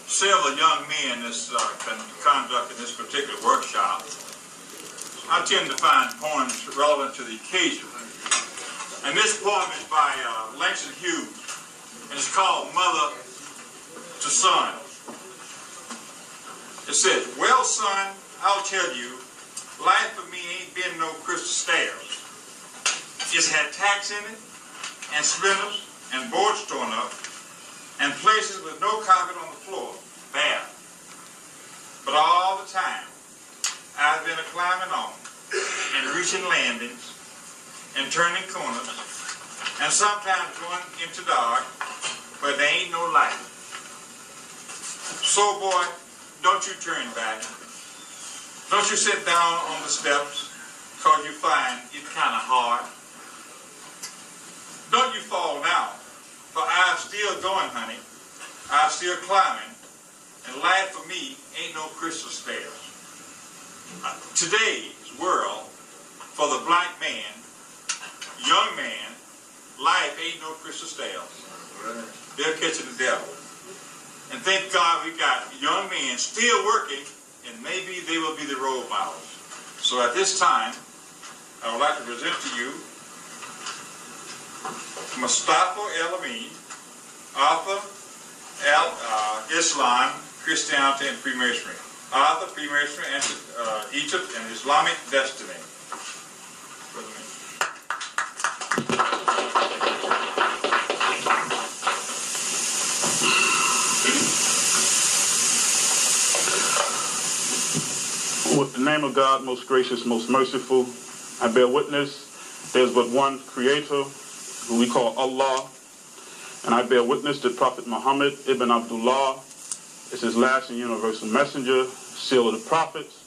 several young men that's conducting this particular workshop, I tend to find poems relevant to the occasion. And this poem is by Langston Hughes, and it's called Mother to Son. It says, well, son, I'll tell you, life for me ain't been no crystal stairs. It's had tacks in it, and splinters, and boards torn up, and places with no carpet on the floor, bare. But all the time, I've been climbing on, and reaching landings, and turning corners, and sometimes going into dark, where there ain't no light. So, boy, don't you turn back. Don't you sit down on the steps, because you find it kind of hard. Don't you fall now, for I'm still going, honey. I'm still climbing, and life for me ain't no crystal stairs. Today's world, for the black man, young man, life ain't no crystal stairs. They're catching the devil. And thank God we got young men still working, and maybe they will be the role models. So at this time, I would like to present to you Mustafa EL-Amin, author, Islam, Christianity, and Freemasonry. Author, Freemasonry, Egypt, and Islamic Destiny. With the name of God, most gracious, most merciful, I bear witness there's but one creator, who we call Allah, and I bear witness that Prophet Muhammad ibn Abdullah is his last and universal messenger, seal of the prophets,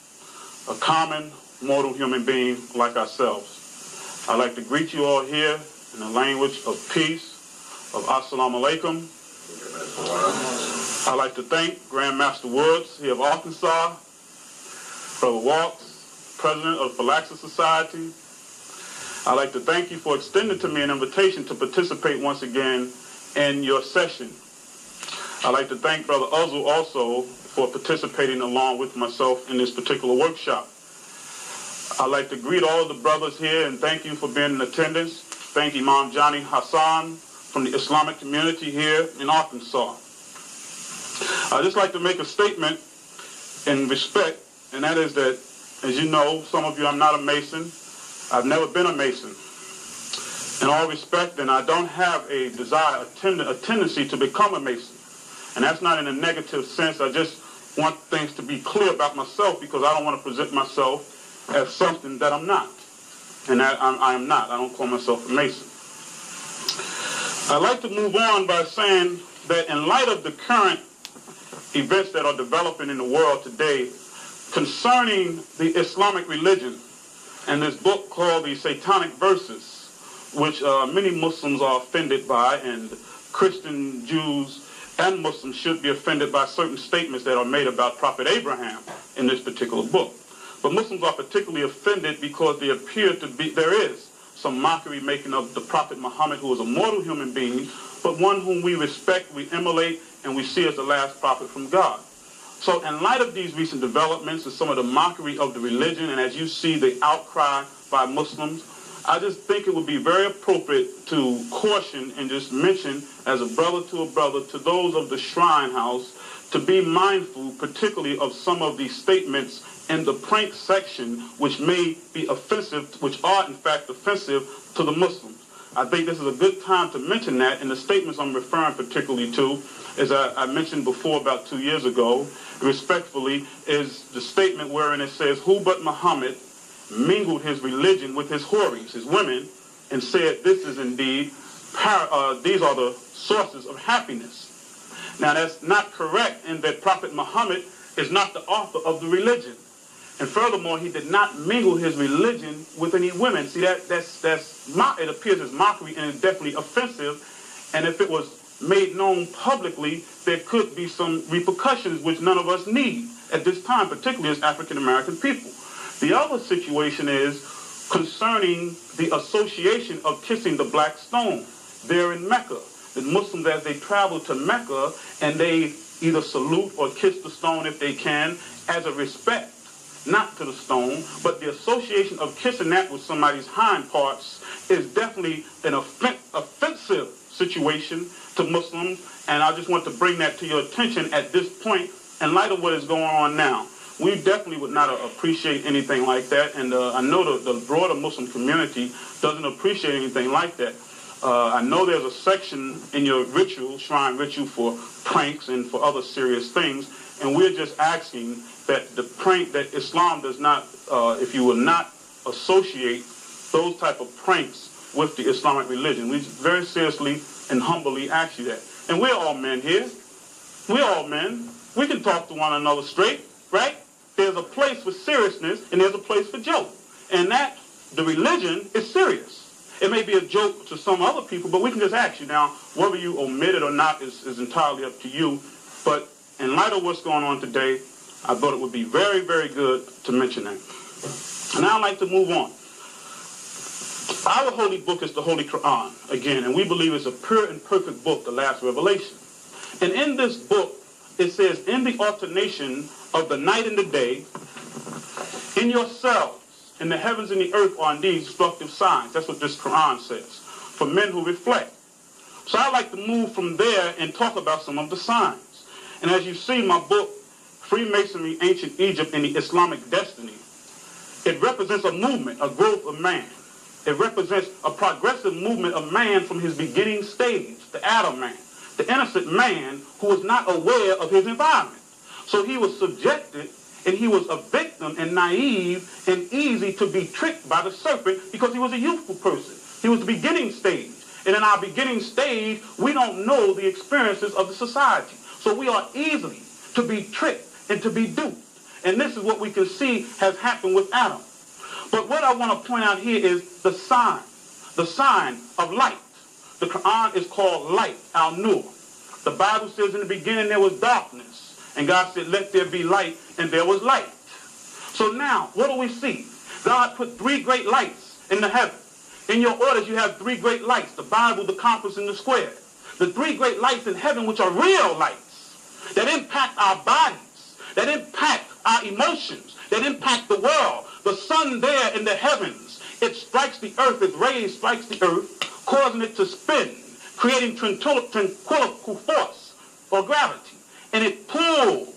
a common mortal human being like ourselves. I'd like to greet you all here in the language of peace, of Assalamu alaikum. I'd like to thank Grand Master Woods here of Arkansas, Brother Walks, President of the Philaxis Society. I'd like to thank you for extending to me an invitation to participate once again in your session. I'd like to thank Brother Uzzle also for participating along with myself in this particular workshop. I'd like to greet all of the brothers here and thank you for being in attendance. Thank Imam Johnny Hassan from the Islamic community here in Arkansas. I'd just like to make a statement in respect, and that is that, as you know, some of you, I'm not a Mason. I've never been a Mason. In all respect, and I don't have a desire, a tendency to become a Mason. And that's not in a negative sense. I just want things to be clear about myself because I don't want to present myself as something that I'm not. And that I am not. I don't call myself a Mason. I'd like to move on by saying that in light of the current events that are developing in the world today concerning the Islamic religion and this book called the Satanic Verses, which many Muslims are offended by, and Christian, Jews, and Muslims should be offended by certain statements that are made about Prophet Abraham in this particular book. But Muslims are particularly offended because there is some mockery making of the Prophet Muhammad, who is a mortal human being, but one whom we respect, we emulate, and we see as the last prophet from God. So in light of these recent developments and some of the mockery of the religion, and as you see the outcry by Muslims, I just think it would be very appropriate to caution and just mention as a brother to those of the Shrine House to be mindful, particularly of some of these statements in the prank section which may be offensive, which are in fact offensive to the Muslims. I think this is a good time to mention that, and the statements I'm referring particularly to, as I mentioned before about 2 years ago, respectfully, is the statement wherein it says, who but Muhammad mingled his religion with his whoreries, his women, and said, this is indeed, these are the sources of happiness. Now that's not correct in that Prophet Muhammad is not the author of the religion. And furthermore, he did not mingle his religion with any women. See, it appears as mockery and is definitely offensive. And if it was made known publicly, there could be some repercussions which none of us need at this time, particularly as African-American people. The other situation is concerning the association of kissing the black stone there in Mecca. the Muslims, as they travel to Mecca, and they either salute or kiss the stone if they can, as a respect, not to the stone, but the association of kissing that with somebody's hind parts is definitely an offensive situation to Muslims, and I just want to bring that to your attention at this point in light of what is going on now. We definitely would not appreciate anything like that, and I know the broader Muslim community doesn't appreciate anything like that. I know there's a section in your ritual, shrine ritual, for pranks and for other serious things, and we're just asking that the prank, that Islam does not, if you will not associate those type of pranks with the Islamic religion. We very seriously and humbly ask you that. And we're all men here. We're all men. We can talk to one another straight, right? There's a place for seriousness and there's a place for joke. And that, the religion is serious. It may be a joke to some other people, but we can just ask you now, whether you omit it or not is entirely up to you. But in light of what's going on today, I thought it would be very, very good to mention that. And now I'd like to move on. Our holy book is the Holy Quran, again, and we believe it's a pure and perfect book, the last revelation. And in this book, it says, in the alternation of the night and the day, in yourselves, in the heavens and the earth are indeed instructive signs. That's what this Quran says, for men who reflect. So I'd like to move from there and talk about some of the signs. And as you see, my book, Freemasonry, Ancient Egypt, and the Islamic Destiny, it represents a movement, a growth of man. It represents a progressive movement of man from his beginning stage, the Adam man, the innocent man who was not aware of his environment. So he was subjected, and he was a victim and naive and easy to be tricked by the serpent because he was a youthful person. He was the beginning stage. And in our beginning stage, we don't know the experiences of the society. So we are easily to be tricked and to be duped. And this is what we can see has happened with Adam. But what I want to point out here is the sign of light. The Quran is called light, al-nur. The Bible says in the beginning there was darkness, and God said, let there be light, and there was light. So now, what do we see? God put three great lights in the heaven. In your orders, you have three great lights, the Bible, the compass, and the square. The three great lights in heaven, which are real lights, that impact our bodies, that impact our emotions, that impact the world. The sun there in the heavens, it strikes the earth, its rays strikes the earth, causing it to spin, creating tranquillical force or gravity. And it pulls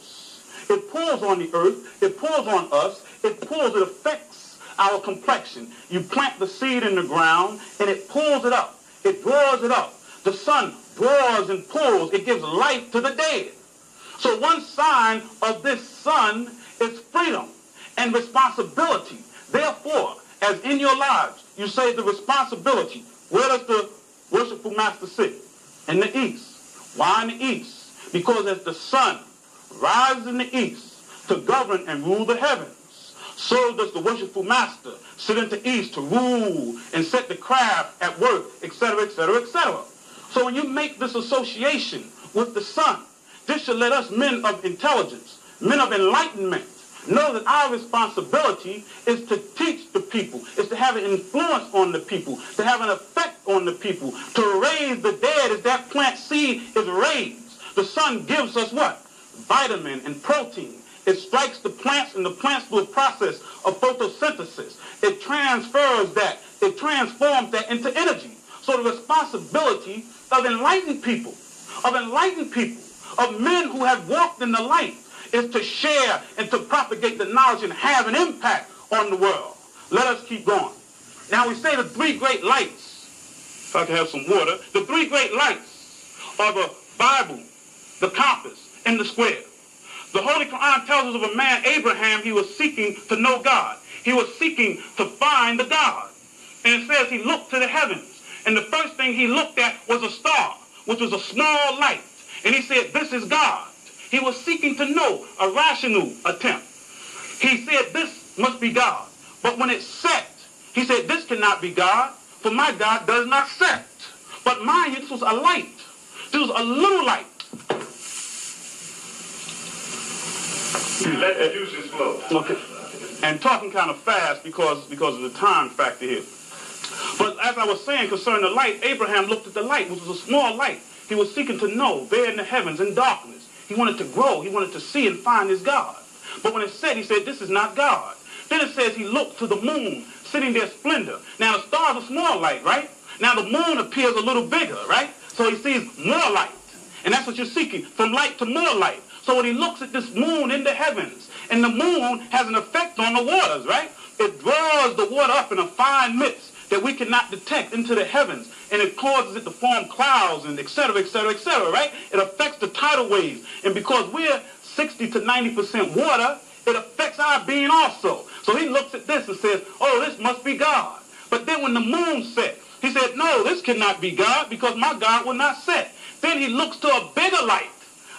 on the earth, it pulls on us, it affects our complexion. You plant the seed in the ground, and it pulls it up, it draws it up. The sun draws and pulls, it gives life to the dead. So one sign of this sun is freedom and responsibility. Therefore, as in your lives, you say the responsibility. Where does the worshipful master sit? In the east. Why in the east? Because as the sun rises in the east to govern and rule the heavens, so does the worshipful master sit in the east to rule and set the craft at work, etc., etc., etc. So when you make this association with the sun, this should let us men of intelligence, men of enlightenment, know that our responsibility is to teach the people, is to have an influence on the people, to have an effect on the people, to raise the dead as that plant seed is raised. The sun gives us what? Vitamin and protein. It strikes the plants, and the plants do a process of photosynthesis. It transfers that. It transforms that into energy. So the responsibility of enlightened people, of men who have walked in the light, is to share and to propagate the knowledge and have an impact on the world. Let us keep going. Now we say the three great lights, if I can have some water, the three great lights are the Bible, the compass, and the square. The Holy Quran tells us of a man, Abraham, he was seeking to know God. He was seeking to find the God. And it says he looked to the heavens. And the first thing he looked at was a star, which was a small light. And he said, this is God. He was seeking to know, a rational attempt. He said, this must be God. But when it set, he said, this cannot be God, for my God does not set. But mind you, this was a light. This was a little light. Let the juices flow. Okay. And talking kind of fast because of the time factor here. But as I was saying concerning the light, Abraham looked at the light, which was a small light. He was seeking to know, there in the heavens, in darkness. He wanted to grow. He wanted to see and find his God. But when it said, he said, this is not God. Then it says he looked to the moon, sitting there splendor. Now, the star is a small light, right? Now, the moon appears a little bigger, right? So he sees more light. And that's what you're seeking, from light to more light. So when he looks at this moon in the heavens, and the moon has an effect on the waters, right? It draws the water up in a fine mist that we cannot detect into the heavens, and it causes it to form clouds and et cetera, right? It affects the tidal waves. And because we're 60 to 90% water, it affects our being also. So he looks at this and says, oh, this must be God. But then when the moon set, he said, no, this cannot be God because my God will not set. Then he looks to a bigger light,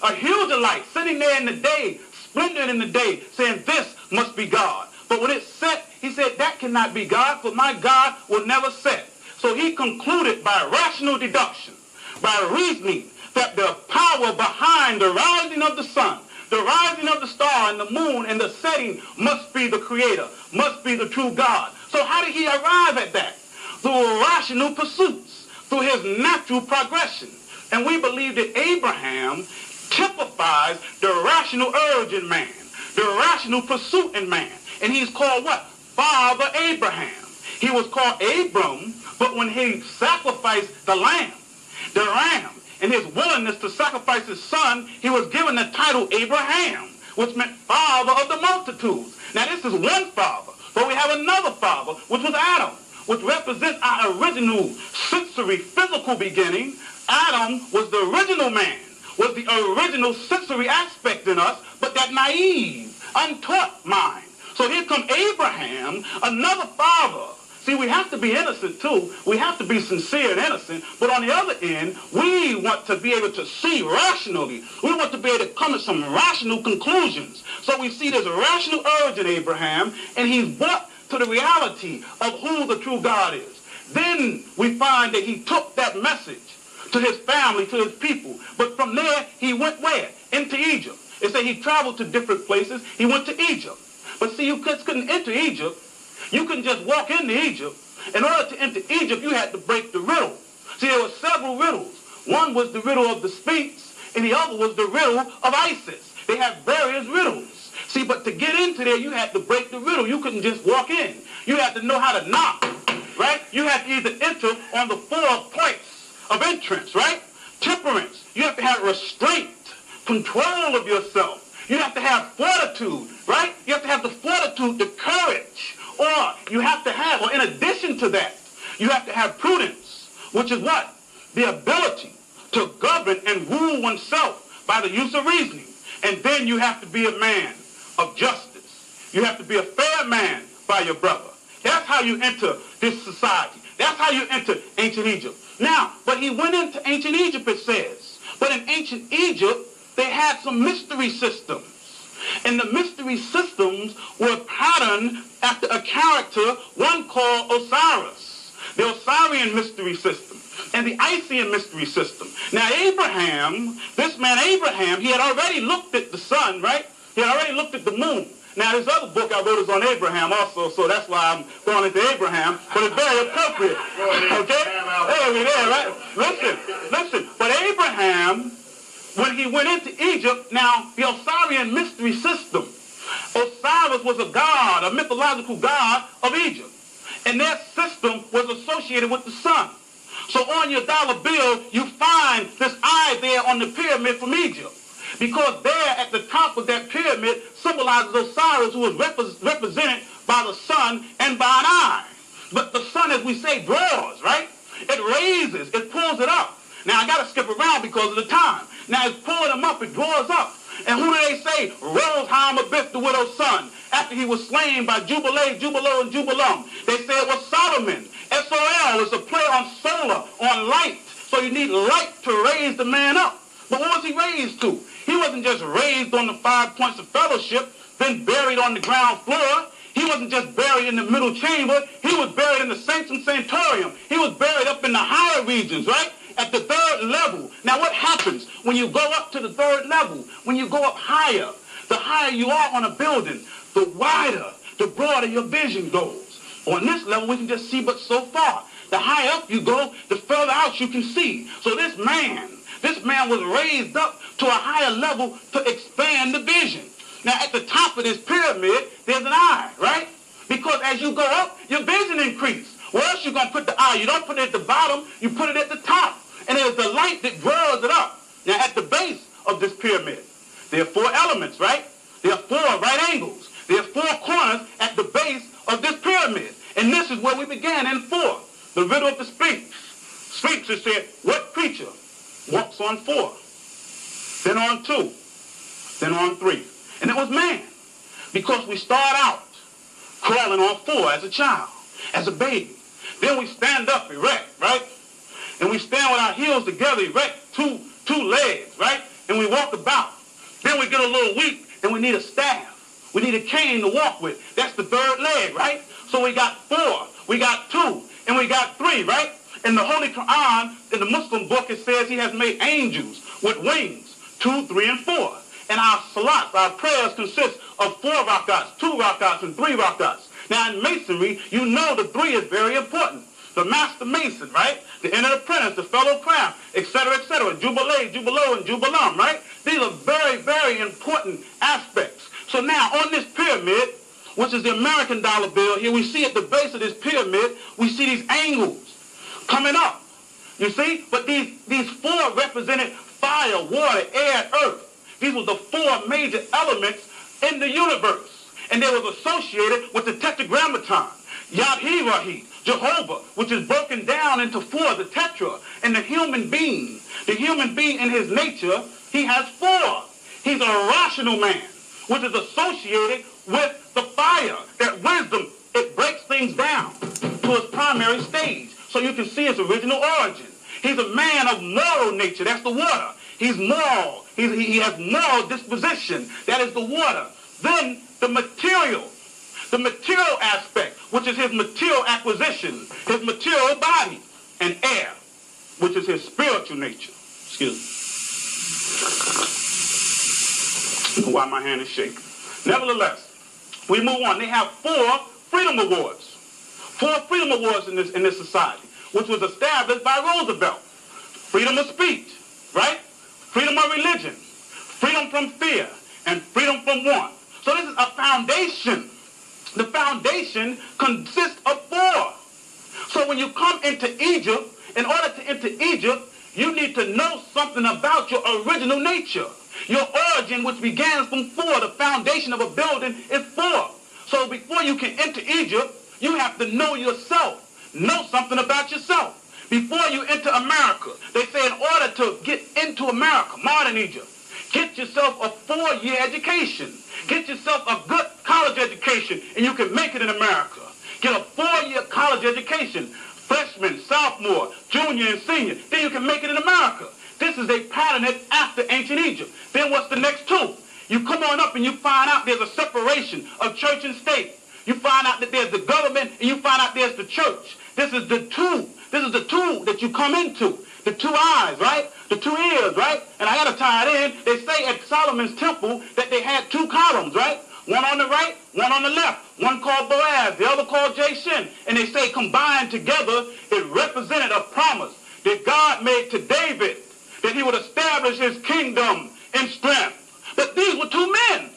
a huger light, sitting there in the day, splendid in the day, saying this must be God. But when it set, he said, that cannot be God, for my God will never set. So he concluded by rational deduction, by reasoning, that the power behind the rising of the sun, the rising of the star and the moon and the setting must be the creator, must be the true God. So how did he arrive at that? Through rational pursuits, through his natural progression. And we believe that Abraham typifies the rational urge in man, the rational pursuit in man. And he's called what? Father Abraham. He was called Abram, but when he sacrificed the ram, and his willingness to sacrifice his son, he was given the title Abraham, which meant father of the multitudes. Now this is one father, but we have another father, which was Adam, which represents our original sensory, physical beginning. Adam was the original man, was the original sensory aspect in us, but that naive, untaught mind. So here comes Abraham, another father. See, we have to be innocent too. We have to be sincere and innocent. But on the other end, we want to be able to see rationally. We want to be able to come to some rational conclusions. So we see this rational urge in Abraham, and he's brought to the reality of who the true God is. Then we find that he took that message to his family, to his people. But from there, he went where? Into Egypt. It said he traveled to different places. He went to Egypt. But see, you couldn't enter Egypt. You couldn't just walk into Egypt. In order to enter Egypt, you had to break the riddle. See, there were several riddles. One was the riddle of the Sphinx, and the other was the riddle of Isis. They had various riddles. See, but to get into there, you had to break the riddle. You couldn't just walk in. You had to know how to knock, right? You had to either enter on the 4 points of entrance, right? Temperance. You have to have restraint, control of yourself. You have to have fortitude, right? You have to have the fortitude, the courage. Or you have to have, or in addition to that, you have to have prudence, which is what? The ability to govern and rule oneself by the use of reasoning. And then you have to be a man of justice. You have to be a fair man by your brother. That's how you enter this society. That's how you enter ancient Egypt. Now, but he went into ancient Egypt, it says. But in ancient Egypt, they had some mystery systems. And the mystery systems were patterned after a character, one called Osiris, the Osirian mystery system, and the Isian mystery system. Now Abraham, this man Abraham, he had already looked at the sun, right? He had already looked at the moon. Now this other book I wrote is on Abraham also, so that's why I'm going into Abraham, but it's very appropriate. Okay? Hey, we're there, right? Listen. But Abraham, when he went into Egypt, now the Osirian mystery system, Osiris was a god, a mythological god of Egypt. And their system was associated with the sun. So on your dollar bill, you find this eye there on the pyramid from Egypt. Because there at the top of that pyramid symbolizes Osiris, who is represented by the sun and by an eye. But the sun, as we say, draws, right? It raises, it pulls it up. Now I got to skip around because of the time. Now it's pulling them up, it draws up. And who do they say rose Ham-Abith, the widow's son, after he was slain by Jubilee, Jubilo, and Jubilum? They say it was Solomon. S-O-L is a play on solar, on light. So you need light to raise the man up. But what was he raised to? He wasn't just raised on the 5 points of fellowship, then buried on the ground floor. He wasn't just buried in the middle chamber. He was buried in the Sanctum Sanctorum. He was buried up in the higher regions, right? At the 3rd level. Now what happens when you go up to the 3rd level? When you go up higher, the higher you are on a building, the wider, the broader your vision goes. On this level, we can just see but so far. the higher up you go, the further out you can see. So this man was raised up to a higher level to expand the vision. Now at the top of this pyramid, there's an eye, right? Because as you go up, your vision increases. Where else you going to put the eye? You don't put it at the bottom, you put it at the top. And there's the light that draws it up. Now at the base of this pyramid, there are 4 elements, right? There are 4 right angles. There are 4 corners at the base of this pyramid. And this is where we began in 4. The riddle of the Sphinx. Sphinx has said, what creature walks on 4? Then on 2. Then on 3. And it was man. Because we start out crawling on 4 as a child, as a baby. Then we stand up erect, right? And we stand with our heels together erect, two legs, right? And we walk about. Then we get a little weak and we need a staff. We need a cane to walk with. That's the 3rd leg, right? So we got 4, we got 2, and we got 3, right? In the Holy Quran, in the Muslim book, it says he has made angels with wings, 2, 3, and 4. And our salats, our prayers consist of 4 rakats, 2 rakats, and 3 rakats. Now in masonry, you know the 3 is very important. The master mason, right? The inner apprentice, the fellow craft, etc., etc. Jubilee, jubilo, and jubilum, right? These are very, very important aspects. So now on this pyramid, which is the American dollar bill, here we see at the base of this pyramid, we see these angles coming up. You see? But these 4 represented fire, water, air, earth. These were the 4 major elements in the universe. And they was associated with the tetragrammaton, Yad-He-Rahi, Jehovah, which is broken down into 4, the tetra, and the human being. The human being in his nature, he has 4. He's a rational man, which is associated with the fire, that wisdom, it breaks things down to its primary stage. So you can see its original origin. He's a man of moral nature, that's the water. He's moral, he has moral disposition, that is the water. Then the material aspect, which is his material acquisition, his material body, and air, which is his spiritual nature. Excuse me. Why my hand is shaking. Nevertheless, we move on. They have 4 Freedom Awards. 4 Freedom Awards in this society, which was established by Roosevelt. Freedom of speech, right? Freedom of religion, freedom from fear, and freedom from want. So this is a foundation. The foundation consists of 4. So when you come into Egypt, in order to enter Egypt, you need to know something about your original nature. Your origin, which begins from 4, the foundation of a building is 4. So before you can enter Egypt, you have to know yourself. Know something about yourself. Before you enter America, they say in order to get into America, modern Egypt, get yourself a 4-year education. Get yourself a good college education, and you can make it in America. Get a 4-year college education, freshman, sophomore, junior, and senior. Then you can make it in America. This is a pattern after ancient Egypt. Then what's the next 2? You come on up and you find out there's a separation of church and state. You find out that there's the government, and you find out there's the church. This is the 2. This is the 2 that you come into. The 2 eyes, right? The 2 ears, right? And I got to tie it in. They say at Solomon's temple that they had 2 columns, right? One on the right, one on the left. One called Boaz, the other called Jashin. And they say combined together, it represented a promise that God made to David that he would establish his kingdom in strength. But these were 2 men.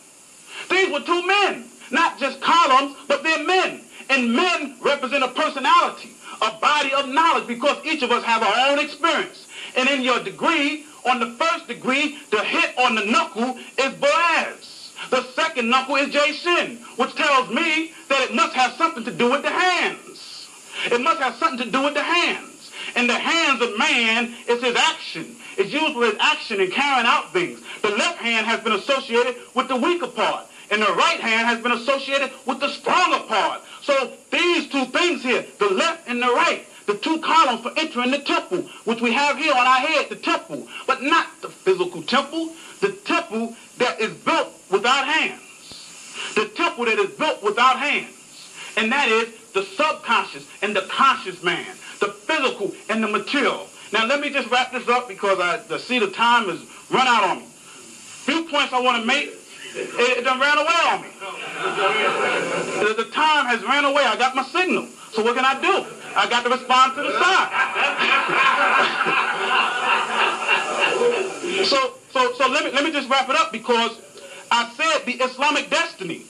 These were 2 men. Not just columns, but they're men. And men represent a personality, a body of knowledge, because each of us have our own experience. And in your degree, on the first degree, the hit on the knuckle is Boaz. The second knuckle is Jashin, which tells me that it must have something to do with the hands. It must have something to do with the hands. And the hands of man is his action. It's used for his action in carrying out things. The left hand has been associated with the weaker part, and the right hand has been associated with the stronger part. So these 2 things here, the left and the right, the 2 columns for entering the temple, which we have here on our head, the temple, but not the physical temple, the temple that is built without hands. The temple that is built without hands. And that is the subconscious and the conscious man, the physical and the material. Now let me just wrap this up because I see the time has run out on me. Few points I want to make. It done ran away on me. The time has ran away. I got my signal. So what can I do? I got to respond to the sign. So let me just wrap it up, because I said the Islamic destiny.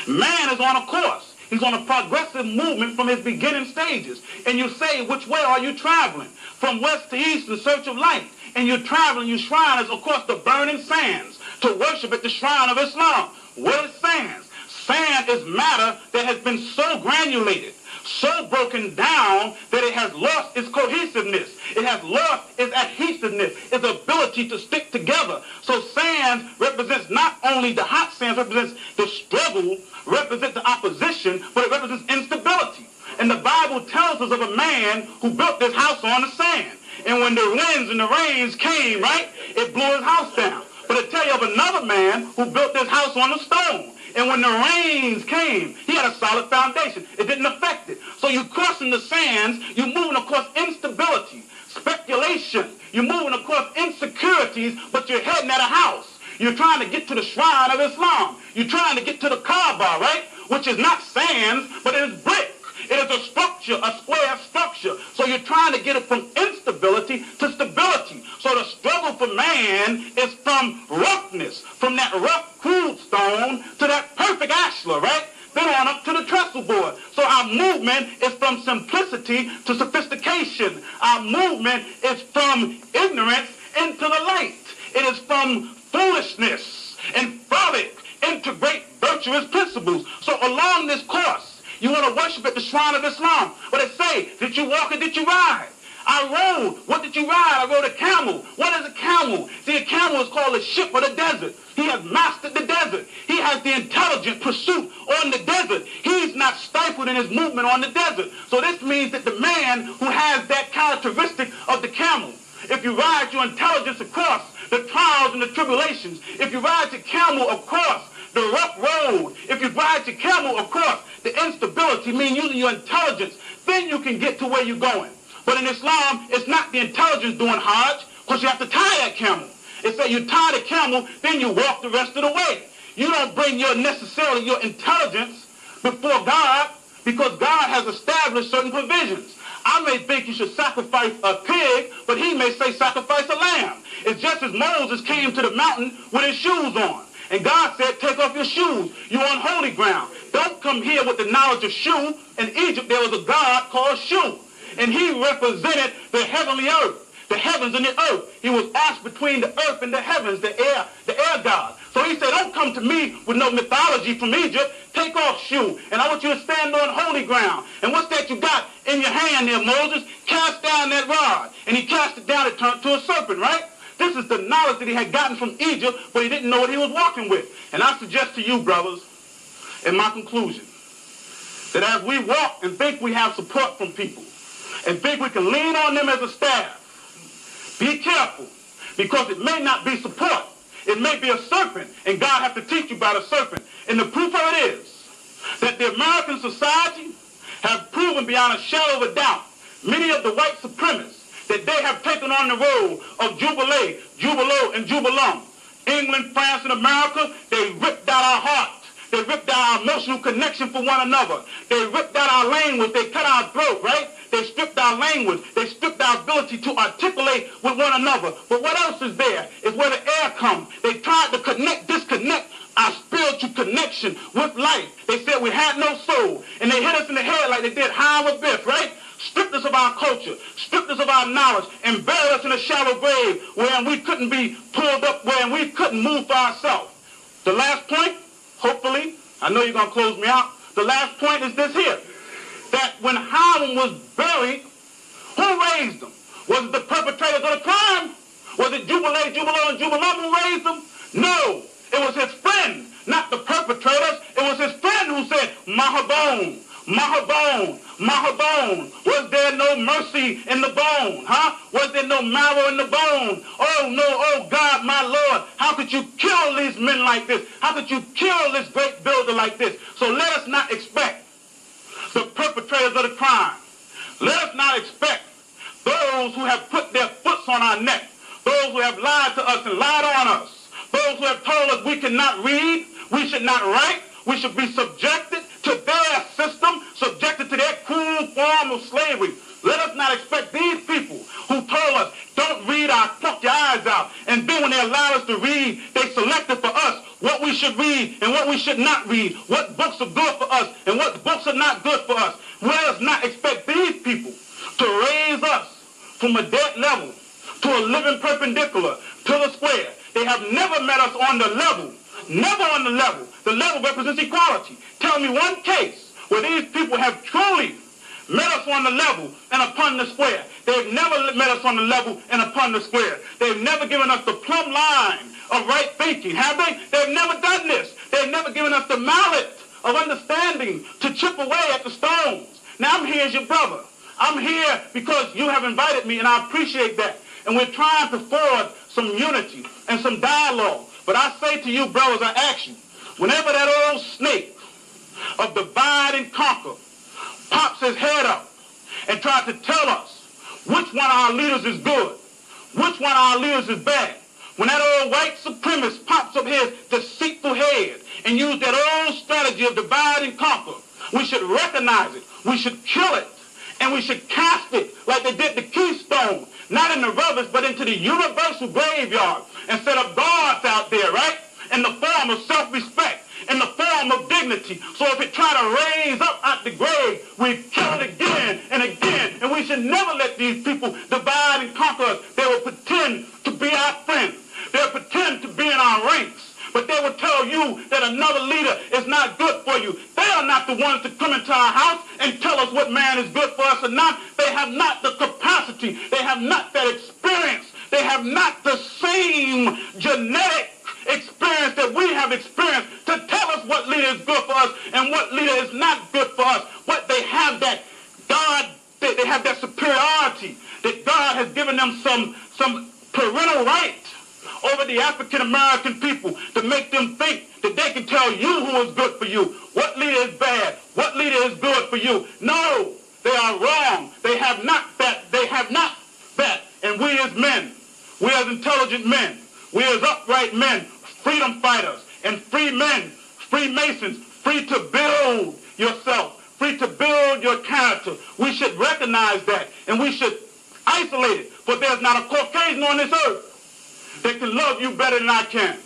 Man is on a course. He's on a progressive movement from his beginning stages. And you say, which way are you traveling? From west to east in search of light. And you're traveling, you shriners, across the burning sands to worship at the shrine of Islam. What is sands? Sand is matter that has been so granulated, so broken down, that it has lost its cohesiveness. It has lost its adhesiveness, its ability to stick together. So sand represents not only the hot sands, represents the struggle, represents the opposition, but it represents instability. And the Bible tells us of a man who built this house on the sand. And when the winds and the rains came, right, it blew his house down. But I tell you of another man who built this house on the stone. And when the rains came, he had a solid foundation. It didn't affect it. So you're crossing the sands, you're moving across instability, speculation. You're moving across insecurities, but you're heading at a house. You're trying to get to the shrine of Islam. You're trying to get to the Kaaba, right? Which is not sands, but it is brick. It is a structure, a square structure. So you're trying to get it from instability to stability. So the struggle for man is from roughness, from that rough, crude stone to that perfect ashlar, right? Then on up to the trestle board. So our movement is from simplicity to sophistication. Our movement is from ignorance into the light. It is from foolishness and frolic into great virtuous principles. So along this course, you want to worship at the shrine of Islam. But they say, did you walk or did you ride? I rode. What did you ride? I rode a camel. What is a camel? See, a camel is called a ship of the desert. He has mastered the desert. He has the intelligent pursuit on the desert. He's not stifled in his movement on the desert. So this means that the man who has that characteristic of the camel, if you ride your intelligence across the trials and the tribulations, if you ride your camel across the rough road, if you ride your camel across the instability, meaning using your intelligence, then you can get to where you're going. But in Islam, it's not the intelligence doing Hajj, because you have to tie that camel. It's that you tie the camel, then you walk the rest of the way. You don't bring necessarily your intelligence before God, because God has established certain provisions. I may think you should sacrifice a pig, but he may say sacrifice a lamb. It's just as Moses came to the mountain with his shoes on. And God said, take off your shoes. You're on holy ground. Don't come here with the knowledge of Shu. In Egypt, there was a god called Shu. And he represented the heavenly earth, the heavens and the earth. He was asked between the earth and the heavens, the air god. So he said, don't come to me with no mythology from Egypt. Take off Shu. And I want you to stand on holy ground. And what's that you got in your hand there, Moses? Cast down that rod. And he cast it down, it turned to a serpent, right? This is the knowledge that he had gotten from Egypt, but he didn't know what he was walking with. And I suggest to you, brothers, in my conclusion, that as we walk and think we have support from people, and think we can lean on them as a staff, be careful, because it may not be support. It may be a serpent, and God has to teach you about a serpent. And the proof of it is that the American society have proven beyond a shadow of a doubt, many of the white supremacists, that they have taken on the role of jubilee, jubilo, and jubilum. England, France, and America, they ripped out our hearts. They ripped out our emotional connection for one another. They ripped out our language. They cut our throat, right? They stripped our language. They stripped our ability to articulate with one another. But what else is there? Is where the air comes. They tried to disconnect our spiritual connection with life. They said we had no soul. And they hit us in the head like they did Howard Biff, right? Stripped us of our culture, stripped us of our knowledge, and buried us in a shallow grave where we couldn't be pulled up, where we couldn't move for ourselves. The last point, hopefully, I know you're going to close me out, the last point is this here, that when Howard was buried, who raised him? Was it the perpetrators of the crime? Was it Jubilee, Jubilo, and Jubilum who raised him? No, it was his friend, not the perpetrators. It was his friend who said, Mahabone. Mahabone, Mahabone, was there no mercy in the bone, huh? Was there no marrow in the bone? Oh no, oh God, my Lord, how could you kill these men like this? How could you kill this great builder like this? So let us not expect the perpetrators of the crime. Let us not expect those who have put their foots on our neck, those who have lied to us and lied on us, those who have told us we cannot read, we should not write, we should be subjected to their system, subjected to their cruel form of slavery. Let us not expect these people who told us, don't read, I'll pluck your eyes out. And then when they allow us to read, they selected for us what we should read and what we should not read, what books are good for us and what books are not good for us. Let us not expect these people to raise us from a dead level to a living perpendicular to the square. They have never met us on the level. Never on the level. The level represents equality. Tell me one case where these people have truly met us on the level and upon the square. They've never met us on the level and upon the square. They've never given us the plumb line of right thinking, have they? They've never done this. They've never given us the mallet of understanding to chip away at the stones. Now I'm here as your brother. I'm here because you have invited me, and I appreciate that. And we're trying to forge some unity and some dialogue. But I say to you, brothers, I ask you, whenever that old snake of divide and conquer pops his head up and tries to tell us which one of our leaders is good, which one of our leaders is bad, when that old white supremacist pops up his deceitful head and use that old strategy of divide and conquer, we should recognize it, we should kill it, and we should cast it like they did the Keystone, not in the rubbish, but into the universal graveyard, and set up guards out there, right? In the form of self-respect, in the form of dignity. So if it try to raise up out the grave, we kill it again and again. And we should never let these people divide and conquer us. They will pretend to be our friends. They'll pretend to be in our ranks. But they will tell you that another leader is not good for you. They are not the ones to come into our house and tell us what man is good for us or not. They have not the capacity. They have not that experience. They have not the same genetic experience that we have experienced to tell us what leader is good for us and what leader is not good for us. What they have that God, they have that superiority, that God has given them some parental right over the African American people to make them think that they can tell you who is good for you, what leader is bad, what leader is good for you. No, they are wrong. They have not that. They have not that. And we as men, we as intelligent men, we as upright men, freedom fighters, and free men, Freemasons, free to build yourself, free to build your character. We should recognize that, and we should isolate it, for there's not a Caucasian on this earth that can love you better than I can,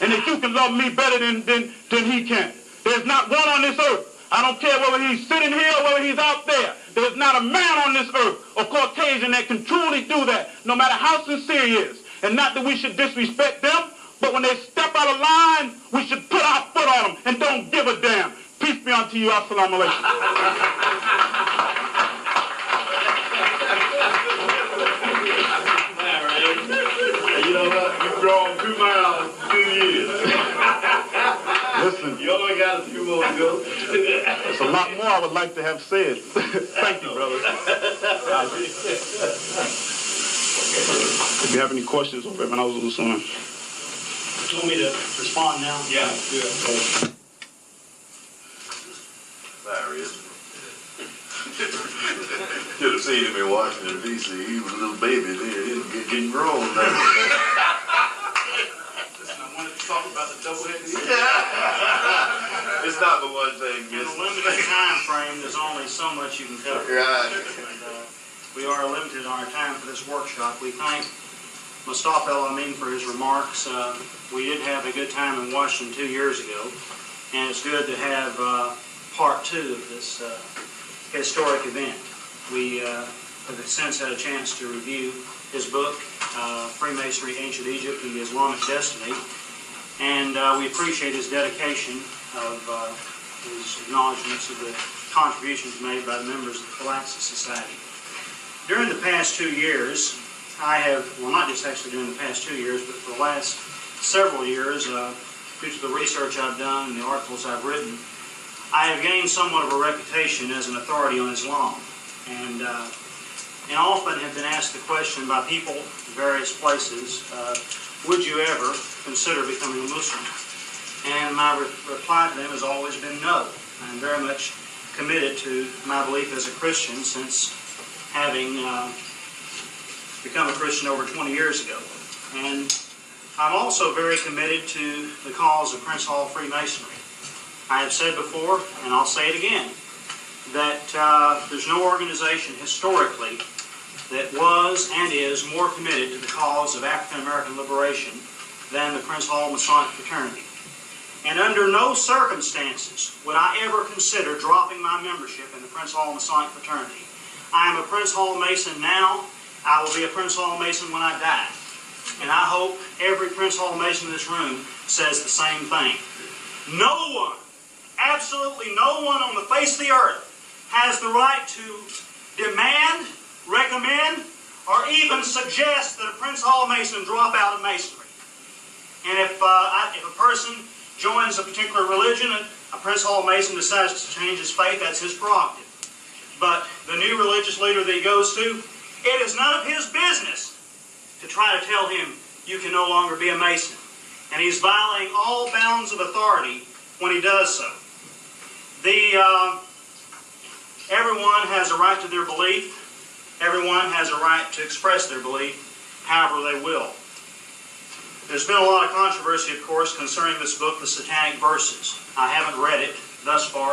and that you can love me better than he can. There's not one on this earth. I don't care whether he's sitting here or whether he's out there. There's not a man on this earth, a Caucasian, that can truly do that, no matter how sincere he is. And not that we should disrespect them, but when they step out of line, we should put our foot on them and don't give a damn. Peace be unto you. Assalamu alaikum. You know what? You've grown 2 miles in 2 years. Listen, You only got a few more to go. there's a lot more I would like to have said. Thank you, brother. If you have any questions, or Reverend Ozuna. You want me to respond now? Yeah. There he is. Should have seen him in Washington, D.C. He was a little baby then. He was getting grown now. Listen, I wanted to talk about the double-headed issue. It's not the one thing, In miss. a limited time frame, there's only so much you can cover. Right. And, we are limited on our time for this workshop. We thank Mustafa EL-Amin for his remarks. We did have a good time in Washington 2 years ago, and it's good to have part 2 of this historic event. We have since had a chance to review his book, Freemasonry, Ancient Egypt, and the Islamic Destiny, and we appreciate his dedication of his acknowledgments of the contributions made by the members of the Philaxis Society. During the past 2 years, I have, well, not just actually during the past 2 years, but for the last several years, due to the research I've done and the articles I've written, I have gained somewhat of a reputation as an authority on Islam, and often have been asked the question by people in various places, would you ever consider becoming a Muslim? And my reply to them has always been no. I'm very much committed to my belief as a Christian since having become a Christian over 20 years ago. And I'm also very committed to the cause of Prince Hall Freemasonry. I have said before, and I'll say it again, that there's no organization historically that was and is more committed to the cause of African American liberation than the Prince Hall Masonic Fraternity. And under no circumstances would I ever consider dropping my membership in the Prince Hall Masonic Fraternity. I am a Prince Hall Mason now. I will be a Prince Hall Mason when I die. And I hope every Prince Hall Mason in this room says the same thing. No one, absolutely no one on the face of the earth has the right to demand, recommend, or even suggest that a Prince Hall Mason drop out of Masonry. And if a person joins a particular religion and a Prince Hall Mason decides to change his faith, that's his prerogative. But the new religious leader that he goes to, it is none of his business to try to tell him you can no longer be a Mason. And he's violating all bounds of authority when he does so. Everyone has a right to their belief. Everyone has a right to express their belief however they will. There's been a lot of controversy, of course, concerning this book, The Satanic Verses. I haven't read it thus far.